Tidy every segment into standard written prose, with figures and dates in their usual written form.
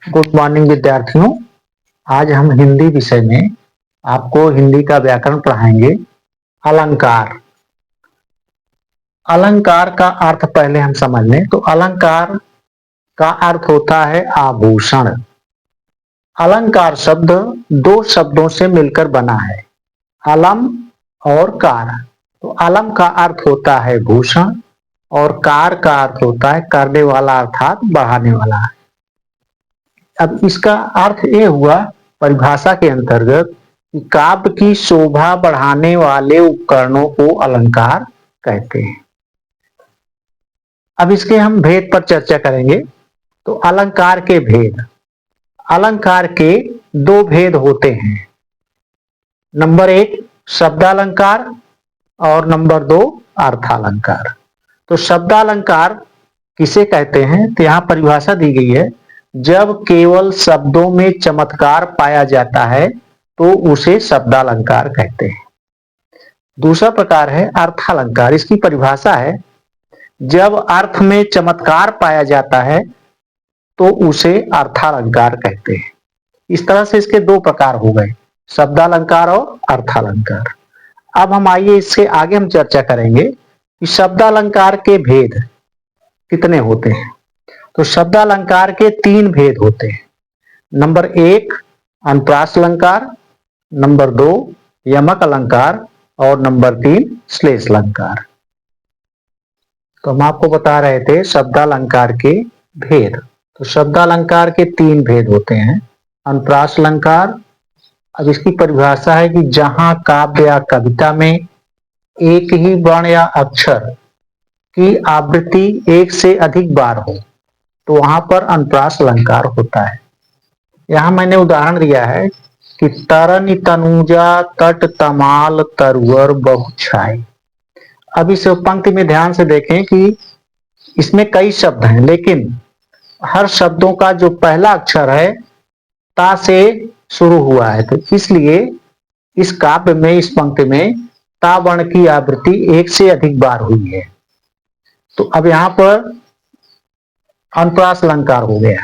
Good morning विद्यार्थियों। आज हम हिंदी विषय में आपको हिंदी का व्याकरण पढ़ाएंगे। अलंकार। अलंकार का अर्थ पहले हम समझ लें तो अलंकार का अर्थ होता है आभूषण। अलंकार शब्द दो शब्दों से मिलकर बना है, अलम और कार। तो अलम का अर्थ होता है भूषण और कार का अर्थ होता है करने वाला अर्थात बढ़ाने वाला। अब इसका अर्थ ये हुआ परिभाषा के अंतर्गत कि काव्य की शोभा बढ़ाने वाले उपकरणों को अलंकार कहते हैं। अब इसके हम भेद पर चर्चा करेंगे। तो अलंकार के भेद। अलंकार के दो भेद होते हैं। नंबर एक शब्दालंकार और नंबर दो अर्थालंकार। तो शब्दालंकार किसे कहते हैं तो यहाँ परिभाषा दी गई है, जब केवल शब्दों में चमत्कार पाया जाता है तो उसे शब्दालंकार कहते हैं। दूसरा प्रकार है अर्थालंकार। इसकी परिभाषा है, जब अर्थ में चमत्कार पाया जाता है तो उसे अर्थालंकार कहते हैं। इस तरह से इसके दो प्रकार हो गए, शब्दालंकार और अर्थालंकार। अब हम आइए इससे आगे हम चर्चा करेंगे कि शब्दालंकार के भेद कितने होते हैं। तो शब्दालंकार के तीन भेद होते हैं। नंबर एक अनुप्रास अलंकार, नंबर दो यमक अलंकार और नंबर तीन श्लेष अलंकार। तो हम आपको बता रहे थे शब्दालंकार के भेद। तो शब्दालंकार के तीन भेद होते हैं। अनुप्रास अलंकार, अब इसकी परिभाषा है कि जहां काव्य या कविता में एक ही वर्ण या अक्षर की आवृत्ति एक से अधिक बार हो तो वहां पर अनुप्रास अलंकार होता है। यहां मैंने उदाहरण दिया है कि तरन तनुजा तट तमाल तरुवर बहु छाई। अब इस पंक्ति में ध्यान से देखें कि इसमें कई शब्द हैं, लेकिन हर शब्दों का जो पहला अक्षर है ता से शुरू हुआ है, तो इसलिए इस काव्य में, इस पंक्ति में ता वर्ण की आवृत्ति एक से अधिक बार हुई है। तो अब यहां पर अनुप्रास अलंकार हो गया।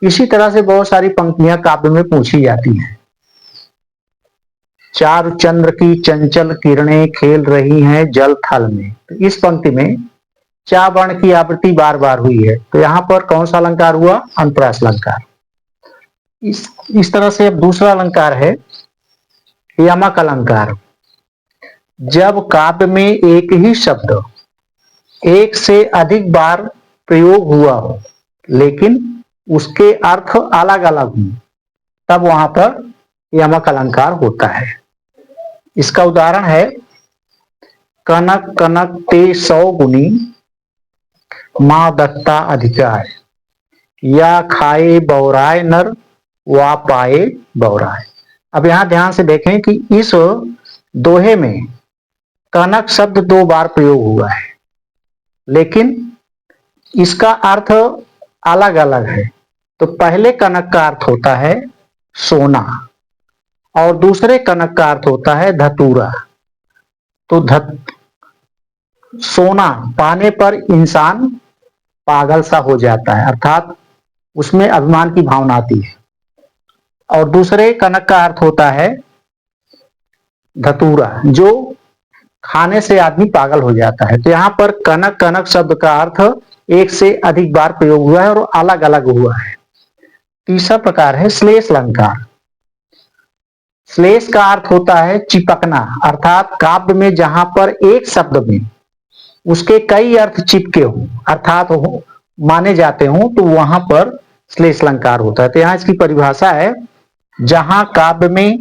इसी तरह से बहुत सारी पंक्तियां काव्य में पूछी जाती हैं। चारु चंद्र की चंचल किरणें खेल रही हैं जल थल में। तो इस पंक्ति में चा वर्ण की आवृत्ति बार बार हुई है, तो यहां पर कौन सा अलंकार हुआ? अनुप्रास अलंकार। इस तरह से अब दूसरा अलंकार है यमक अलंकार। जब काव्य में एक ही शब्द एक से अधिक बार प्रयोग हुआ हो लेकिन उसके अर्थ अलग अलग हों, तब वहां पर यमक अलंकार होता है। इसका उदाहरण है कनक कनक ते 100 गुनी मां दत्ता अधिकार, या खाए बौराए नर वा पाए बौराए। अब यहां ध्यान से देखें कि इस दोहे में कनक शब्द दो बार प्रयोग हुआ है, लेकिन इसका अर्थ अलग अलग है। तो पहले कनक का अर्थ होता है सोना और दूसरे कनक का अर्थ होता है धतूरा। तो सोना पाने पर इंसान पागल सा हो जाता है, अर्थात उसमें अभिमान की भावना आती है। और दूसरे कनक का अर्थ होता है धतूरा, जो खाने से आदमी पागल हो जाता है। तो यहां पर कनक कनक शब्द का अर्थ एक से अधिक बार प्रयोग हुआ है और अलग अलग हुआ है। तीसरा प्रकार है श्लेष अलंकार। श्लेष का अर्थ होता है चिपकना, अर्थात काव्य में जहां पर एक शब्द में उसके कई अर्थ चिपके हों, अर्थात माने जाते हों, तो वहां पर श्लेष अलंकार होता है। तो यहां इसकी परिभाषा है, जहां काव्य में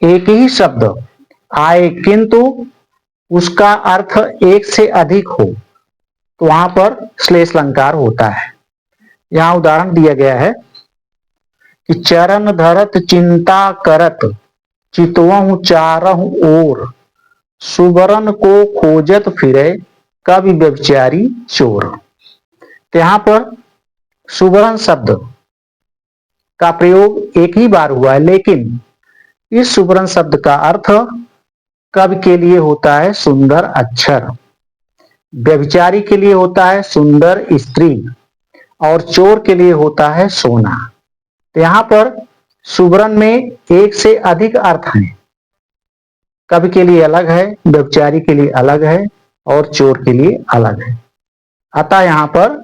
एक ही शब्द आए किंतु उसका अर्थ एक से अधिक हो तो वहां पर श्लेष अलंकार होता है। यहां उदाहरण दिया गया है कि चरण धरत चिंता करत चितवहु चारहु ओर, सुबरन को खोजत फिरे कवि व्यभिचारी चोर। तो यहां पर सुबरन शब्द का प्रयोग एक ही बार हुआ है, लेकिन इस सुबरन शब्द का अर्थ कवि के लिए होता है सुंदर अक्षर, व्यभिचारी के लिए होता है सुंदर स्त्री और चोर के लिए होता है सोना। तो यहां पर सुवर्ण में एक से अधिक अर्थ हैं। कवि के लिए अलग है, व्यभिचारी के लिए अलग है और चोर के लिए अलग है। अतः यहां पर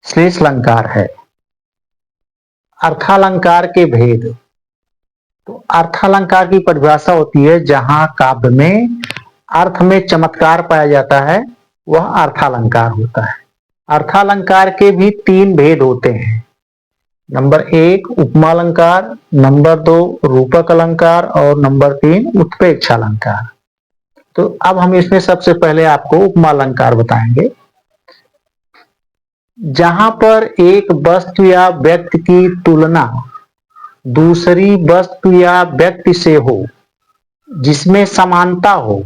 श्लेष अलंकार है। अर्थालंकार के भेद। तो अर्थालंकार की परिभाषा होती है जहां काव्य में अर्थ में चमत्कार पाया जाता है, वह अर्थालंकार होता है। अर्थालंकार के भी 3 भेद होते हैं। नंबर 1 उपमा अलंकार, नंबर 2 रूपक अलंकार और नंबर 3 उत्प्रेक्षा अलंकार। तो अब हम इसमें सबसे पहले आपको उपमा अलंकार बताएंगे। जहां पर एक वस्तु या व्यक्ति की तुलना दूसरी वस्तु या व्यक्ति से हो, जिसमें समानता हो,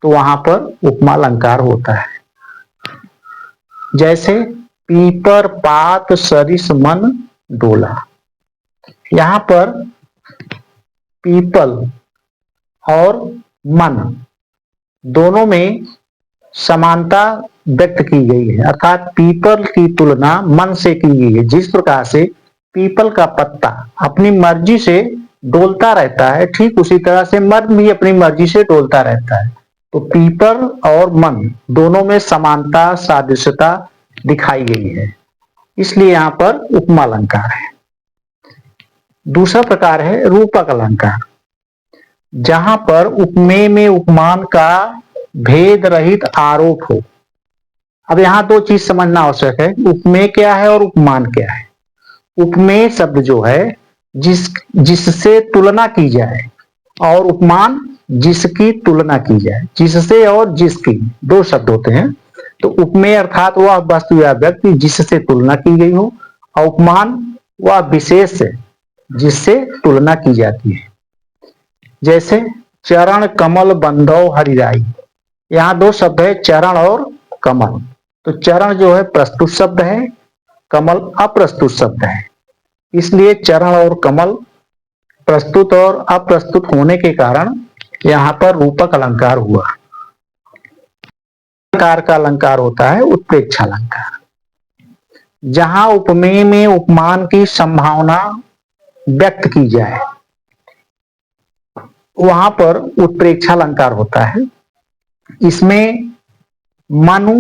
तो वहां पर उपमा अलंकार होता है। जैसे पीपर पात सरिस मन डोला। यहां पर पीपल और मन दोनों में समानता व्यक्त की गई है, अर्थात पीपल की तुलना मन से की गई है। जिस प्रकार से पीपल का पत्ता अपनी मर्जी से डोलता रहता है, ठीक उसी तरह से मन भी अपनी मर्जी से डोलता रहता है। तो पीपल और मन दोनों में समानता सादृश्यता दिखाई गई है, इसलिए यहां पर उपमा अलंकार है। दूसरा प्रकार है रूपक अलंकार, जहां पर उपमेय में उपमान का भेद रहित आरोप हो। अब यहां 2 चीज समझना आवश्यक है, उपमेय क्या है और उपमान क्या है। उपमेय शब्द जो है जिससे तुलना की जाए, और उपमान जिसकी तुलना की जाए। जिससे और जिसकी 2 शब्द होते हैं। तो उपमेय अर्थात वह वस्तु या व्यक्ति जिससे तुलना की गई हो, और उपमान वह विशेष जिससे तुलना की जाती है। जैसे चरण कमल बंधव हरिराई। यहां 2 शब्द है, चरण और कमल। तो चरण जो है प्रस्तुत शब्द है, कमल अप्रस्तुत शब्द है, इसलिए चरण और कमल प्रस्तुत और अप्रस्तुत होने के कारण यहां पर रूपक अलंकार हुआ। अलंकार का अलंकार होता है उत्प्रेक्षा अलंकार, जहां उपमेय में उपमान की संभावना व्यक्त की जाए, वहां पर उत्प्रेक्षा अलंकार होता है। इसमें मनु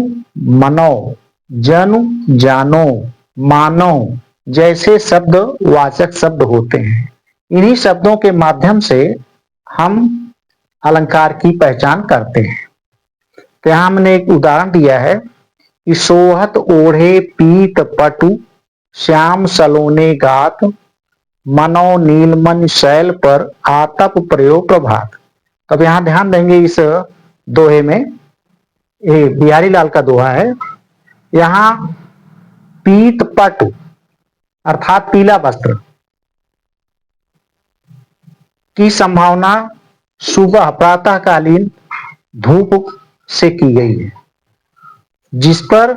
मनो, जनु जानो, मानो जैसे शब्द वाचक शब्द होते हैं। इन्हीं शब्दों के माध्यम से हम अलंकार की पहचान करते हैं। तो यहां हमने एक उदाहरण दिया है कि सोहत ओढ़े पीत पटु श्याम सलोने गात, मनो नीलमन शैल पर आतप प्रयोग प्रभात। तब यहां ध्यान देंगे इस दोहे में, ये बिहारी लाल का दोहा है। यहां पीत पटु अर्थात पीला वस्त्र की संभावना सुबह प्रातःकालीन धूप से की गई है, जिस पर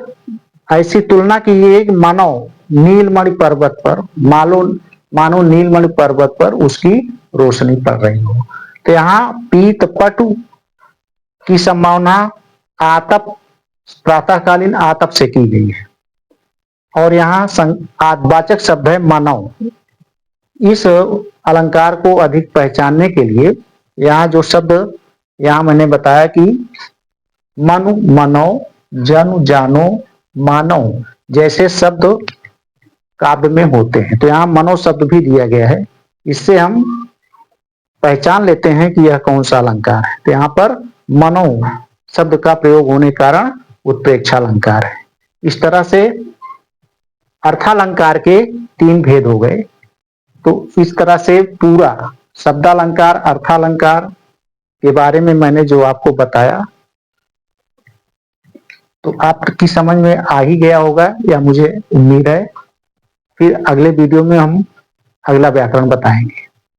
ऐसी तुलना की गई मानो नीलमणि पर्वत पर मानो नीलमणि पर्वत पर उसकी रोशनी पड़ रही हो। तो यहाँ पीत पटु की संभावना आतप प्रातःकालीन आतप से की गई है, और यहाँ वाचक शब्द है मानव। इस अलंकार को अधिक पहचानने के लिए यहाँ जो शब्द यहाँ मैंने बताया कि मनु मनो, जनु जानो, मानो जैसे शब्द काव्य में होते हैं, तो यहाँ मनो शब्द भी दिया गया है। इससे हम पहचान लेते हैं कि यह कौन सा अलंकार है। तो यहाँ पर मनो शब्द का प्रयोग होने के कारण उत्प्रेक्षा अलंकार है। इस तरह से अर्थालंकार के 3 भेद हो गए। तो इस तरह से पूरा शब्दालंकार अर्थालंकार के बारे में मैंने जो आपको बताया, तो आपकी समझ में आ ही गया होगा, या मुझे उम्मीद है। फिर अगले वीडियो में हम अगला व्याकरण बताएंगे।